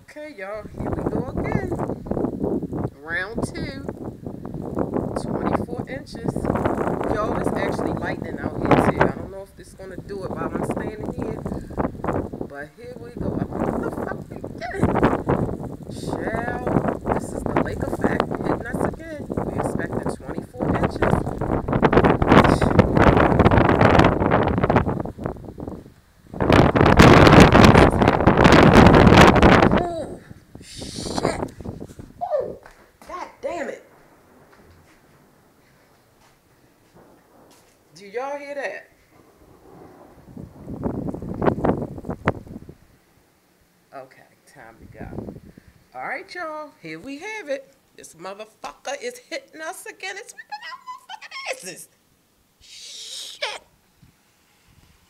Okay, y'all, here we go again. Round two, 24 inches. Y'all, it's actually lightning out here too. I don't know if this is gonna do it while I'm standing here, but here we go. What the fuck again? Shell, this is the lake effect hitting us again. We expected 24 inches. Oh, shit. Oh, god damn it. Do y'all hear that? Okay, time to go. All right, y'all. Here we have it. This motherfucker is hitting us again. It's ripping our motherfucking asses.